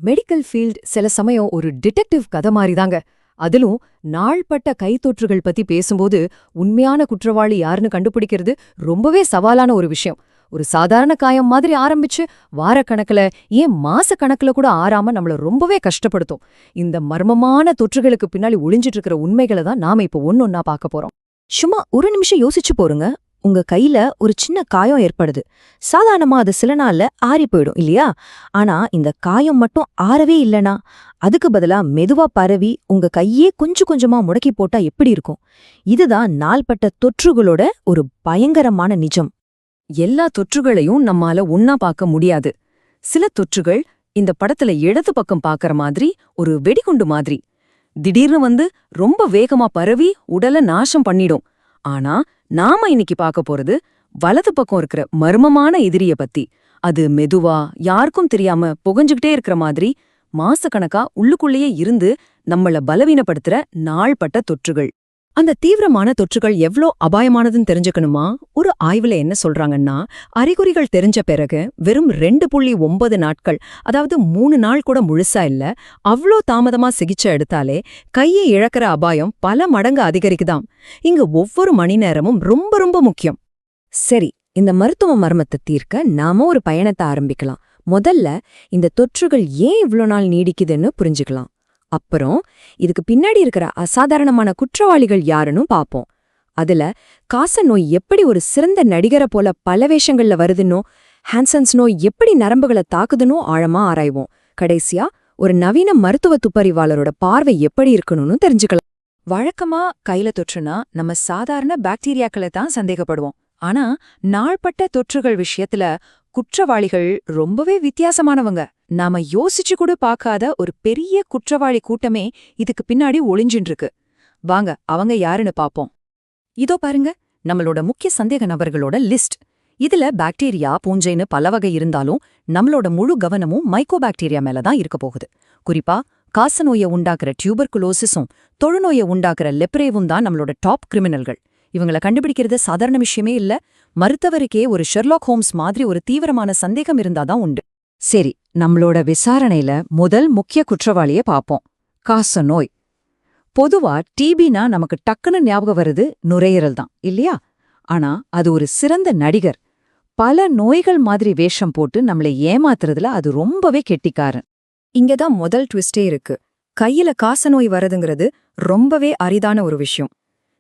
Medical field சில சமயம் ஒரு டிடெக்டிவ் கதை மாதிரிதாங்க. அதிலும் நாள்பட்ட கைத்தொற்றுகள் பத்தி பேசும்போது உண்மையான குற்றவாளி யாருன்னு கண்டுபிடிக்கிறது ரொம்பவே சவாலான ஒரு விஷயம். ஒரு சாதாரண காயம் மாதிரி ஆரம்பிச்சு வாரக்கணக்குல ஏன் மாசக்கணக்குல கூட ஆறாம நம்மள ரொம்பவே கஷ்டப்படுத்தும். இந்த மர்மமான தொற்றுகளுக்கு பின்னாடி ஒளிஞ்சிட்டு இருக்கிற உண்மைகளை தான் நாம இப்போ ஒன்னொன்னா பார்க்க போறோம். சும்மா ஒரு நிமிஷம் யோசிச்சு போருங்க. உங்க கையில ஒரு சின்ன காயம் ஏற்படுது. சாதாரணமா அது சில நாள்ல ஆறி போயிடும் இல்லையா? ஆனா இந்த காயம் மட்டும் ஆறவே இல்லனா, அதுக்கு பதிலா மெதுவா பரவி உங்க கையே கொஞ்சம் கொஞ்சமா முடக்கி போட்டா எப்படி இருக்கும்? இதுதான் நாள்பட்ட தொற்றுகளோட ஒரு பயங்கரமான நிஜம். எல்லா தொற்றுகளையும் நம்மால ஒன்னா பார்க்க முடியாது. சில தொற்றுகள் இந்த படத்துல இடது பக்கம் பார்க்கற மாதிரி ஒரு வெடிகுண்டு மாதிரி திடீர்னு வந்து ரொம்ப வேகமா பரவி உடலை நாசம் பண்ணிடும். ஆனா நாம இன்னைக்கு பார்க்க போறது வலது பக்கம் இருக்கிற மர்மமான எதிரிய பத்தி. அது மெதுவா யாருக்கும் தெரியாம புகஞ்சுகிட்டே இருக்கிற மாதிரி மாசக்கணக்கா உள்ளுக்குள்ளேயே இருந்து நம்மள பலவீனப்படுத்துற நாள்பட்ட தொற்றுகள். அந்த தீவிரமான தொற்றுகள் எவ்ளோ அபாயமானதுன்னு தெரிஞ்சுக்கணுமா? ஒரு ஆய்வுல என்ன சொல்றாங்கன்னா, அறிகுறிகள் தெரிஞ்ச பிறகு வெறும் 2.9 நாட்கள், அதாவது 3 நாள் கூட முழுசா இல்ல, அவ்ளோ தாமதமா சிகிச்சை எடுத்தாலே கையை இழக்கிற அபாயம் பல மடங்கு அதிகரிக்குதாம். இங்க ஒவ்வொரு மணி நேரமும் ரொம்ப ரொம்ப முக்கியம். சரி, இந்த மருத்துவ மர்மத்தை தீர்க்க நாம ஒரு பயணத்தை ஆரம்பிக்கலாம். முதல்ல இந்த தொற்றுகள் ஏன் இவ்ளோ நாள் நீடிக்குதுன்னு புரிஞ்சுக்கலாம். அப்புறம் இதுக்கு பின்னாடி இருக்கிற அசாதாரணமான குற்றவாளிகள் யாருன்னு பாப்போம். அதுல காச நோய் எப்படி ஒரு சிறந்த நடிகரை போல பல வேஷங்கள்ல வருதுன்னோ, ஹான்சன்ஸ் நோய் எப்படி நரம்புகளை தாக்குதுன்னோ ஆழமா ஆராய்வோம். கடைசியா ஒரு நவீன மருத்துவ துப்பறிவாளரோட பார்வை எப்படி இருக்கணும்னு தெரிஞ்சுக்கலாம். வழக்கமா கையில தொற்றுனா நம்ம சாதாரண பாக்டீரியாக்களை தான் சந்தேகப்படுவோம். ஆனா நாள்பட்ட தொற்றுகள் விஷயத்துல குற்றவாளிகள் ரொம்பவே வித்தியாசமானவங்க. நாம யோசிச்சு கூட பார்க்காத ஒரு பெரிய குற்றவாளி கூட்டமே இதுக்கு பின்னாடி ஒளிஞ்சின்றிருக்கு. வாங்க அவங்க யாருன்னு பாப்போம். இதோ பாருங்க, நம்மளோட முக்கிய சந்தேக நபர்களோட லிஸ்ட். இதுல பாக்டீரியா, பூஞ்சைன்னு பல வகை இருந்தாலும் நம்மளோட முழு கவனமும் மைக்கோபாக்டீரியா மேலதான் இருக்க போகுது. குறிப்பா காசநோயை உண்டாக்குற டியூபர்குலோசிஸும் தொழுநோயை உண்டாக்குற லெப்ரேவும் தான் நம்மளோட டாப் கிரிமினல்கள். இவங்கள கண்டுபிடிக்கிறது சாதாரண விஷயமே இல்ல. மருத்துவருக்கே ஒரு ஷெர்லாக் ஹோம்ஸ் மாதிரி ஒரு தீவிரமான சந்தேகம் இருந்தாதான் உண்டு. சரி, நம்மளோட விசாரணையில முதல் முக்கிய குற்றவாளிய பாப்போம். காசநோய். பொதுவா டிபினா நமக்கு டக்குன்னு ஞாபகம் வருது நுரையீரல் தான் இல்லையா? ஆனா அது ஒரு சிறந்த நடிகர். பல நோய்கள் மாதிரி வேஷம் போட்டு நம்மளை ஏமாத்துறதுல அது ரொம்பவே கெட்டிக்காரன். இங்கதான் முதல் ட்விஸ்டே இருக்கு. கையில காசநோய் வரதுங்கிறது ரொம்பவே அரிதான ஒரு விஷயம்.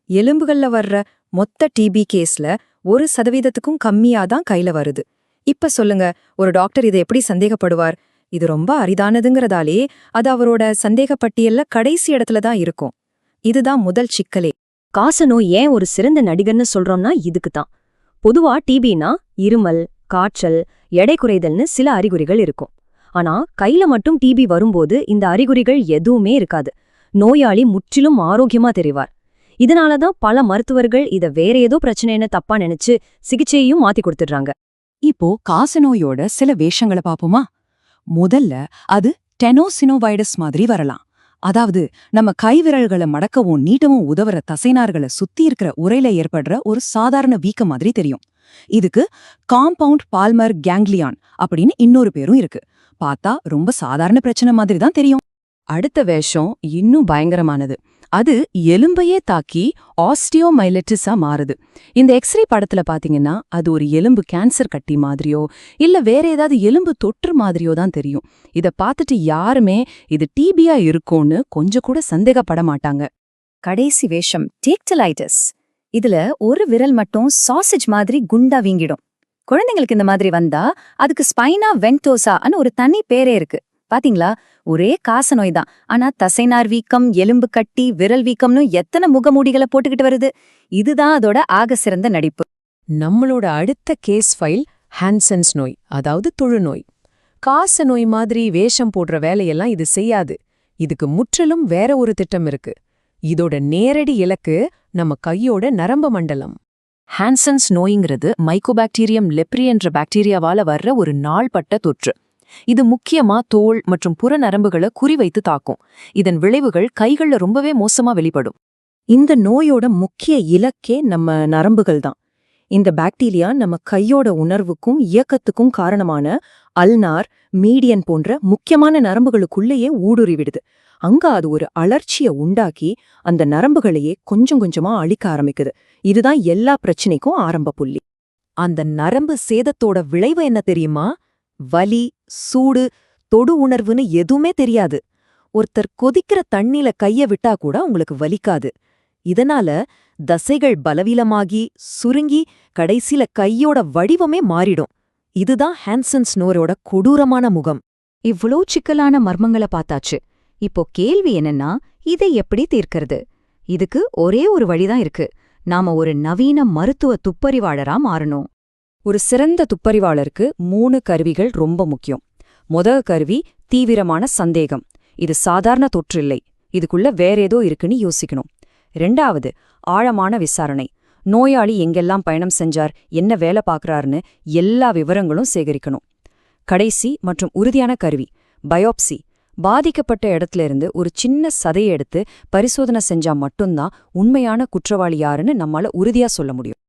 எலும்புகள்ல வர்ற மொத்த டிபி கேஸ்ல 1% கம்மியாதான் கையில வருது. இப்ப சொல்லுங்க, ஒரு டாக்டர் இதை எப்படி சந்தேகப்படுவார்? இது ரொம்ப அரிதானதுங்கிறதாலே அது அவரோட சந்தேக பட்டியல்ல கடைசி இடத்துல தான் இருக்கும். இதுதான் முதல் சிக்கலே. காசநோய் ஏன் ஒரு சிறந்த நடிகர்னு சொல்றோம்னா இதுக்குதான். பொதுவா டிபினா இருமல், காய்ச்சல், எடை குறைதல்னு சில அறிகுறிகள் இருக்கும். ஆனா கையில மட்டும் டிபி வரும்போது இந்த அறிகுறிகள் எதுவுமே இருக்காது. நோயாளி முற்றிலும் ஆரோக்கியமா தெரிவார். இதனாலதான் பல மருத்துவர்கள் இத வேற ஏதோ பிரச்சனைன்னு தப்பா நினைச்சு சிகிச்சையையும் மாத்தி கொடுத்துடுறாங்க. இப்போ காசநோயோட சில வேஷங்களை பாப்போமா? முதல்ல அது டெனோசினோவைடஸ் மாதிரி வரலாம். அதாவது நம்ம கைவிரல்களை மடக்கவும் நீட்டவும் உதவுற தசைநார்களை சுத்தி இருக்கிற உரையில ஏற்படுற ஒரு சாதாரண வீக்கம் மாதிரி தெரியும். இதுக்கு காம்பவுண்ட் பால்மர் கேங்க்லியான் அப்படின்னு இன்னொரு பேரும் இருக்கு. பார்த்தா ரொம்ப சாதாரண பிரச்சனை மாதிரி தான் தெரியும். அடுத்த வேஷம் இன்னும் பயங்கரமானது. அது எலும்பையே தாக்கி ஆஸ்டியோமைலிட்டிஸா மாறுது. இந்த எக்ஸ்ரே படத்துல பாத்தீங்கன்னா அது ஒரு எலும்பு கேன்சர் கட்டி மாதிரியோ இல்ல வேற ஏதாவது எலும்பு தொற்று மாதிரியோ தான் தெரியும். இத பார்த்துட்டு யாருமே இது டிபியா இருக்கும்னு கொஞ்சம் கூட சந்தேகப்பட மாட்டாங்க. கடைசி வேஷம் டேக்டலைட்டிஸ். இதுல ஒரு விரல் மட்டும் சாசேஜ் மாதிரி குண்டா வீங்கிடும். குழந்தைங்களுக்கு இந்த மாதிரி வந்தா அதுக்கு ஸ்பைனா வென்டோசான்னு ஒரு தனி பேரே இருக்கு. பாத்தீங்களா, ஒரே காசநோய் தான். ஆனா தசைநார் வீக்கம், எலும்பு கட்டி, விரல் வீக்கம்னு எத்தனை முகமூடிகளை போட்டுக்கிட்டு வருது. இதுதான் அதோட ஆக சிறந்த நடிப்பு. நம்மளோட அடுத்த கேஸ் ஃபைல் ஹான்சன்ஸ் நோய், அதாவது தொழுநோய். காசநோய் மாதிரி வேஷம் போடுற வேலையெல்லாம் இது செய்யாது. இதுக்கு முற்றிலும் வேற ஒரு திட்டம் இருக்கு. இதோட நேரடி இலக்கு நம்ம கையோட நரம்பு மண்டலம். ஹான்சன்ஸ் நோய்ங்கிறது மைக்கோபாக்டீரியம் லெப்ரி என்ற பாக்டீரியாவால வர்ற ஒரு நாள்பட்ட தொற்று. இது முக்கியமா தோல் மற்றும் புற நரம்புகளை குறிவைத்து தாக்கும். இதன் விளைவுகள் கைகள்ல ரொம்பவே மோசமா வெளிப்படும். இந்த நோயோட முக்கிய இலக்கே நம்ம நரம்புகள் தான். இந்த பாக்டீரியா நம்ம கையோட உணர்வுக்கும் இயக்கத்துக்கும் காரணமான அல்னார், மீடியன் போன்ற முக்கியமான நரம்புகளுக்குள்ளேயே ஊடுருவிடுது. அங்க அது ஒரு அலர்ச்சிய உண்டாக்கி அந்த நரம்புகளையே கொஞ்சம் கொஞ்சமா அழிக்க ஆரம்பிக்குது. இதுதான் எல்லா பிரச்சனைக்கும் ஆரம்ப புள்ளி. அந்த நரம்பு சேதத்தோட விளைவு என்ன தெரியுமா? வலி, சூடு, தொடு உணர்வுன்னு எதுவுமே தெரியாது. ஒருத்தர் கொதிக்கிற தண்ணில கைய விட்டா கூட உங்களுக்கு வலிக்காது. இதனால தசைகள் பலவீனமாகி சுருங்கி கடைசில கையோட வடிவமே மாறிடும். இதுதான் ஹான்சன் ஸ்னோரோட கொடூரமான முகம். இவ்ளோ சிக்கலான மர்மங்கள பார்த்தாச்சு. இப்போ கேள்வி என்னன்னா, இதை எப்படி தீர்க்கறது? இதுக்கு ஒரே ஒரு வழிதான் இருக்கு. நாம ஒரு நவீன மருத்துவ துப்பறிவாளரா மாறணும். ஒரு சிறந்த துப்பறிவாளருக்கு 3 கருவிகள் ரொம்ப முக்கியம். முதல் கருவி தீவிரமான சந்தேகம். இது சாதாரண தொற்றில்லை, இதுக்குள்ள வேறேதோ இருக்குன்னு யோசிக்கணும். 2வது ஆழமான விசாரணை. நோயாளி எங்கெல்லாம் பயணம் செஞ்சார், என்ன வேலை பார்க்கறாருன்னு எல்லா விவரங்களும் சேகரிக்கணும். கடைசி மற்றும் உறுதியான கருவி பயோப்சி. பாதிக்கப்பட்ட இடத்துல இருந்து ஒரு சின்ன சதையை எடுத்து பரிசோதனை செஞ்சா மட்டும்தான் உண்மையான குற்றவாளி யாருன்னு நம்மால உறுதியா சொல்ல முடியும்.